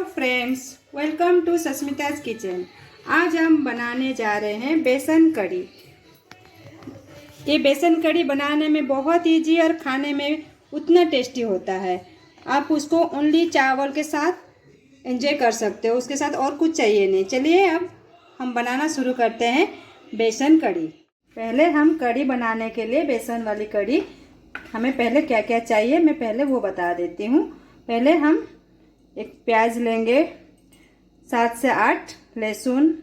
Friends, welcome to Sasmita's kitchen. आज हम बनाने जा रहे हैं बेसन कढ़ी। ये बेसन कढ़ी बनाने में बहुत इजी और खाने में उतना टेस्टी होता है। आप उसको ओनली चावल के साथ एंजॉय कर सकते हो, उसके साथ और कुछ चाहिए नहीं। चलिए अब हम बनाना शुरू करते हैं बेसन कढ़ी। पहले हम कढ़ी बनाने के लिए बेसन वाली कढ़ी हमें पहले क्या क्या चाहिए मैं पहले वो बता देती हूँ। पहले हम एक प्याज लेंगे, 7 से 8 लहसुन,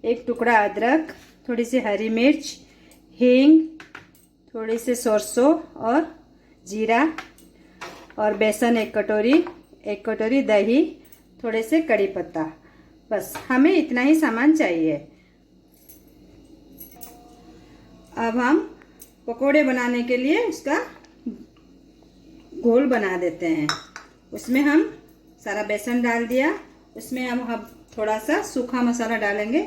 एक टुकड़ा अदरक, थोड़ी सी हरी मिर्च, हींग, थोड़ी सी सरसों और जीरा और बेसन एक कटोरी दही, थोड़े से कड़ी पत्ता। बस हमें इतना ही सामान चाहिए। अब हम पकोड़े बनाने के लिए उसका घोल बना देते हैं। उसमें हम सारा बेसन डाल दिया। उसमें हम थोड़ा सा सूखा मसाला डालेंगे,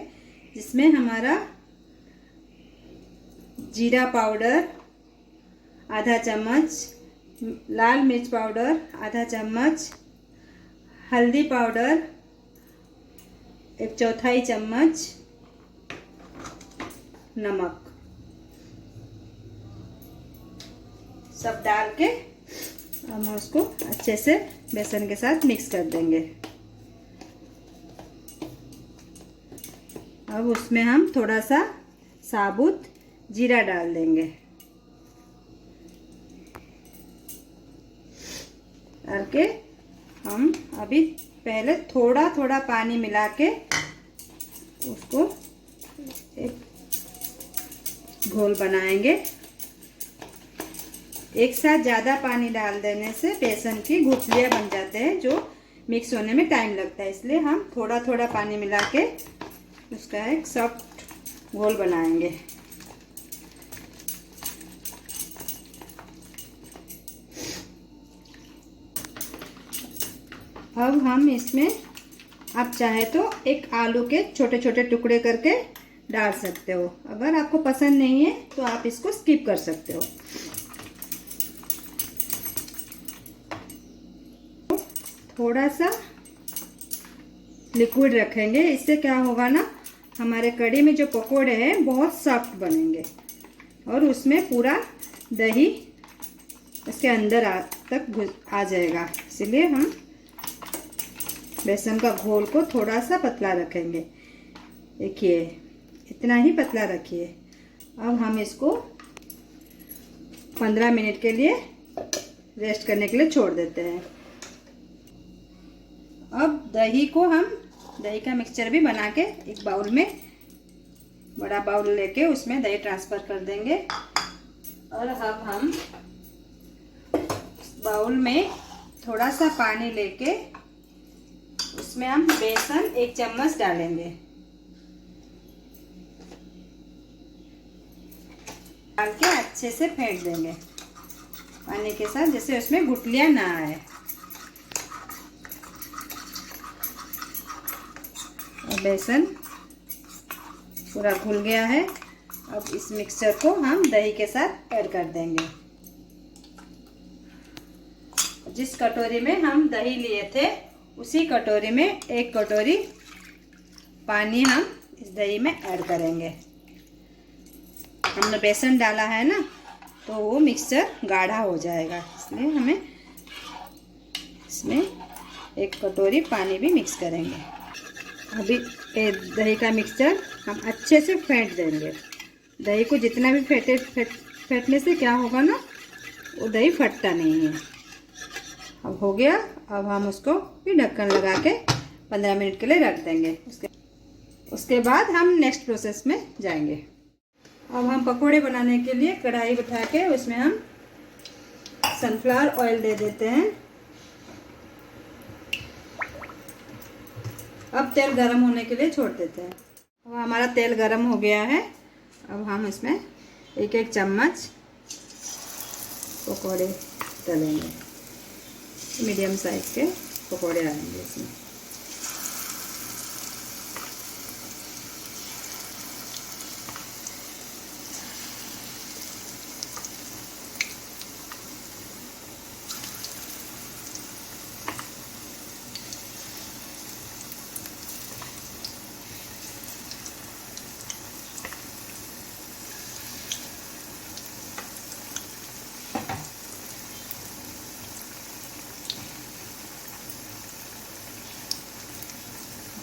जिसमें हमारा जीरा पाउडर आधा चम्मच, लाल मिर्च पाउडर आधा चम्मच, हल्दी पाउडर 1/4 चम्मच, नमक, सब डाल के हम उसको अच्छे से बेसन के साथ मिक्स कर देंगे। अब उसमें हम थोड़ा सा साबुत जीरा डाल देंगे। डाल के हम अभी पहले थोड़ा थोड़ा पानी मिला के उसको एक घोल बनाएंगे। एक साथ ज़्यादा पानी डाल देने से बेसन की गुठलियाँ बन जाते हैं, जो मिक्स होने में टाइम लगता है। इसलिए हम थोड़ा थोड़ा पानी मिला के उसका एक सॉफ्ट घोल बनाएंगे। अब हम इसमें आप चाहे तो एक आलू के छोटे छोटे टुकड़े करके डाल सकते हो। अगर आपको पसंद नहीं है तो आप इसको स्किप कर सकते हो। थोड़ा सा लिक्विड रखेंगे, इससे क्या होगा ना, हमारे कढ़ी में जो पकोड़े हैं बहुत सॉफ्ट बनेंगे और उसमें पूरा दही इसके अंदर तक आ जाएगा। इसलिए हम बेसन का घोल को थोड़ा सा पतला रखेंगे। देखिए इतना ही पतला रखिए। अब हम इसको 15 मिनट के लिए रेस्ट करने के लिए छोड़ देते हैं। अब दही का मिक्सचर भी बना के एक बाउल में, बड़ा बाउल लेके उसमें दही ट्रांसफ़र कर देंगे। और अब हम बाउल में थोड़ा सा पानी लेके उसमें हम बेसन 1 चम्मच डालेंगे। डाल के अच्छे से फेंट देंगे पानी के साथ, जैसे उसमें गुठलियाँ ना आए। बेसन पूरा घुल गया है। अब इस मिक्सचर को हम दही के साथ ऐड कर देंगे। जिस कटोरी में हम दही लिए थे उसी कटोरी में 1 कटोरी पानी हम इस दही में ऐड करेंगे। हमने बेसन डाला है ना, तो वो मिक्सचर गाढ़ा हो जाएगा, इसलिए हमें इसमें 1 कटोरी पानी भी मिक्स करेंगे। अभी दही का मिक्सचर हम अच्छे से फेंट देंगे। दही को जितना भी फेंटने से क्या होगा ना, वो दही फटता नहीं है। अब हो गया। अब हम उसको भी ढक्कन लगा के 15 मिनट के लिए रख देंगे। उसके बाद हम नेक्स्ट प्रोसेस में जाएंगे। अब हम पकोड़े बनाने के लिए कढ़ाई बिठा के उसमें हम सनफ्लावर ऑयल दे देते हैं। अब तेल गरम होने के लिए छोड़ देते हैं। अब हमारा तेल गरम हो गया है। अब हम इसमें 1-1 चम्मच पकोड़े तलेंगे। मीडियम साइज के पकोड़े आएंगे इसमें।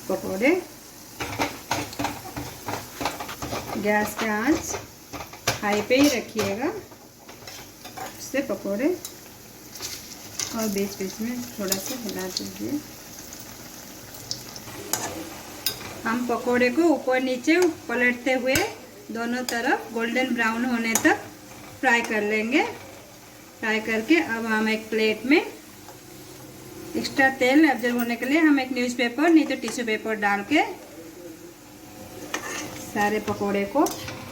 पकोड़े। गैस का आंच हाई पे ही रखिएगा, इससे पकोड़े, और बीच बीच में थोड़ा सा हिला दीजिए। हम पकोड़े को ऊपर नीचे पलटते हुए दोनों तरफ गोल्डन ब्राउन होने तक फ्राई कर लेंगे। फ्राई करके अब हम एक प्लेट में एक्स्ट्रा तेल एब्जॉर्ब होने के लिए हम एक न्यूज़पेपर नहीं तो टिश्यू पेपर डाल के सारे पकोड़े को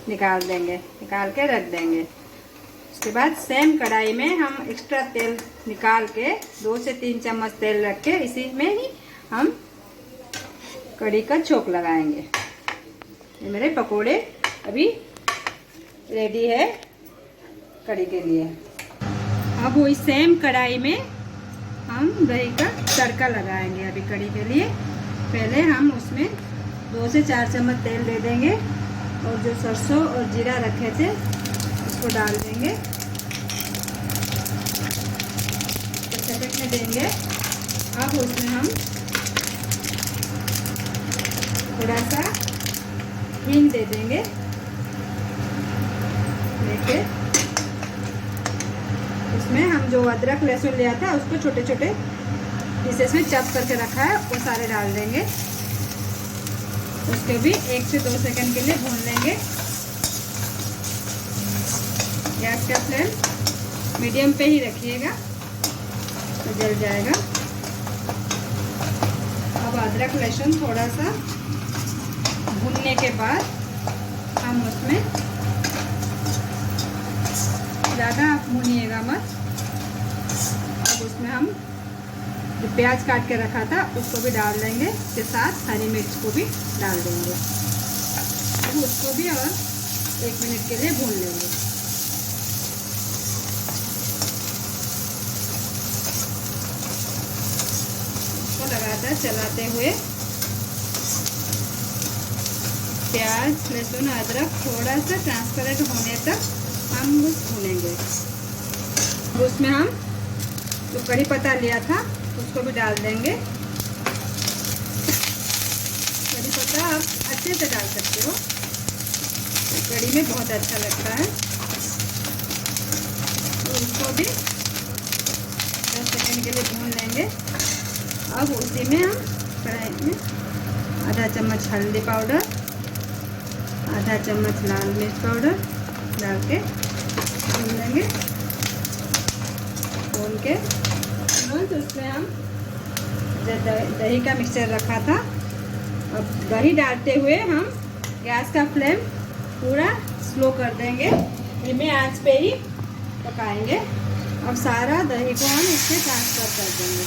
निकाल देंगे, निकाल के रख देंगे। उसके बाद सेम कढ़ाई में हम एक्स्ट्रा तेल निकाल के 2 से 3 चम्मच तेल रख के इसी में ही हम कढ़ी का छोंक लगाएंगे। ये मेरे पकोड़े अभी रेडी है कढ़ी के लिए। अब वही सेम कढ़ाई में हम दही का तड़का लगाएंगे। अभी कढ़ी के लिए पहले हम उसमें 2 से 4 चम्मच तेल दे देंगे और जो सरसों और जीरा रखे थे उसको डाल देंगे, तो चटकने देंगे। अब उसमें हम थोड़ा सा हींग दे देंगे लेके, उसमें हम जो अदरक लहसुन लिया था उसको छोटे छोटे पीसेस में चॉप करके रखा है वो सारे डाल देंगे। उसके भी 1 से 2 सेकंड के लिए भून लेंगे। गैस का फ्लेम मीडियम पे ही रखिएगा तो जल जाएगा। अब अदरक लहसुन थोड़ा सा भूनने के बाद हम उसमें, ज़्यादा आप भूनिएगा मत, अब उसमें हम जो प्याज काट के रखा था उसको भी डाल देंगे, इसके साथ हरी मिर्च को भी डाल देंगे। अब उसको भी और 1 मिनट के लिए भून लेंगे। इसको लगातार चलाते हुए प्याज लहसुन अदरक थोड़ा सा ट्रांसपेरेंट होने तक हम भूनेंगे। उसमें हम जो कड़ी पत्ता लिया था उसको भी डाल देंगे। कड़ी पत्ता आप अच्छे से डाल सकते हो, कड़ी में बहुत अच्छा लगता है। तो उसको भी 10 सेकंड के लिए भून लेंगे। अब उसी में हम कढ़ाई में आधा चम्मच हल्दी पाउडर, आधा चम्मच लाल मिर्च पाउडर डाल के भून लेंगे। भून के तो उसमें हम जो दही का मिक्सचर रखा था, अब दही डालते हुए हम गैस का फ्लेम पूरा स्लो कर देंगे, धीमे आंच पे ही पकाएंगे। अब सारा दही को हम इससे ट्रांसफ़र कर देंगे।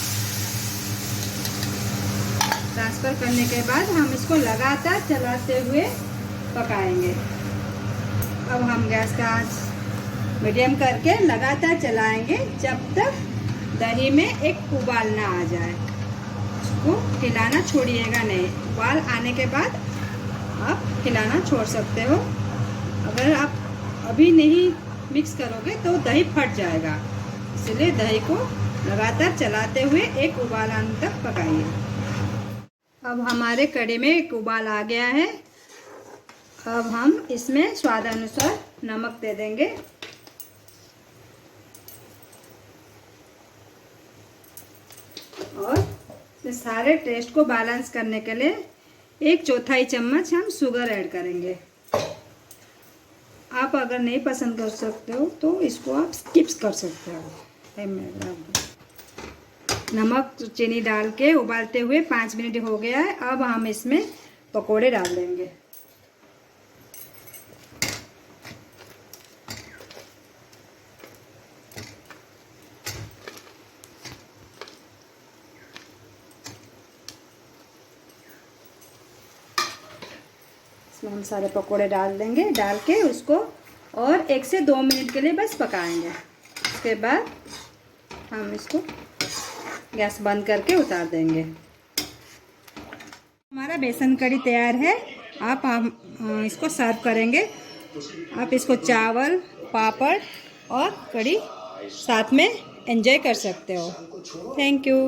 ट्रांसफ़र करने के बाद हम इसको लगातार चलाते हुए पकाएंगे। अब हम गैस का आंच मीडियम करके लगातार चलाएंगे जब तक दही में एक उबाल ना आ जाए। उसको हिलाना छोड़िएगा नहीं। उबाल आने के बाद आप हिलाना छोड़ सकते हो। अगर आप अभी नहीं मिक्स करोगे तो दही फट जाएगा, इसलिए दही को लगातार चलाते हुए एक उबाल आने तक पकाइए। अब हमारे कढ़ी में एक उबाल आ गया है। अब हम इसमें स्वाद अनुसार नमक दे देंगे। और इस सारे टेस्ट को बैलेंस करने के लिए 1/4 चम्मच हम शुगर ऐड करेंगे। आप अगर नहीं पसंद कर सकते हो तो इसको आप स्किप कर सकते हो। नमक चीनी डाल के उबालते हुए 5 मिनट हो गया है। अब हम इसमें पकोड़े डाल देंगे। इसमें हम सारे पकोड़े डाल देंगे। डाल के उसको और 1 से 2 मिनट के लिए बस पकाएंगे। उसके बाद हम इसको गैस बंद करके उतार देंगे। हमारा बेसन कढ़ी तैयार है। आप इसको सर्व करेंगे। आप इसको चावल, पापड़ और कढ़ी साथ में एंजॉय कर सकते हो। Thank you.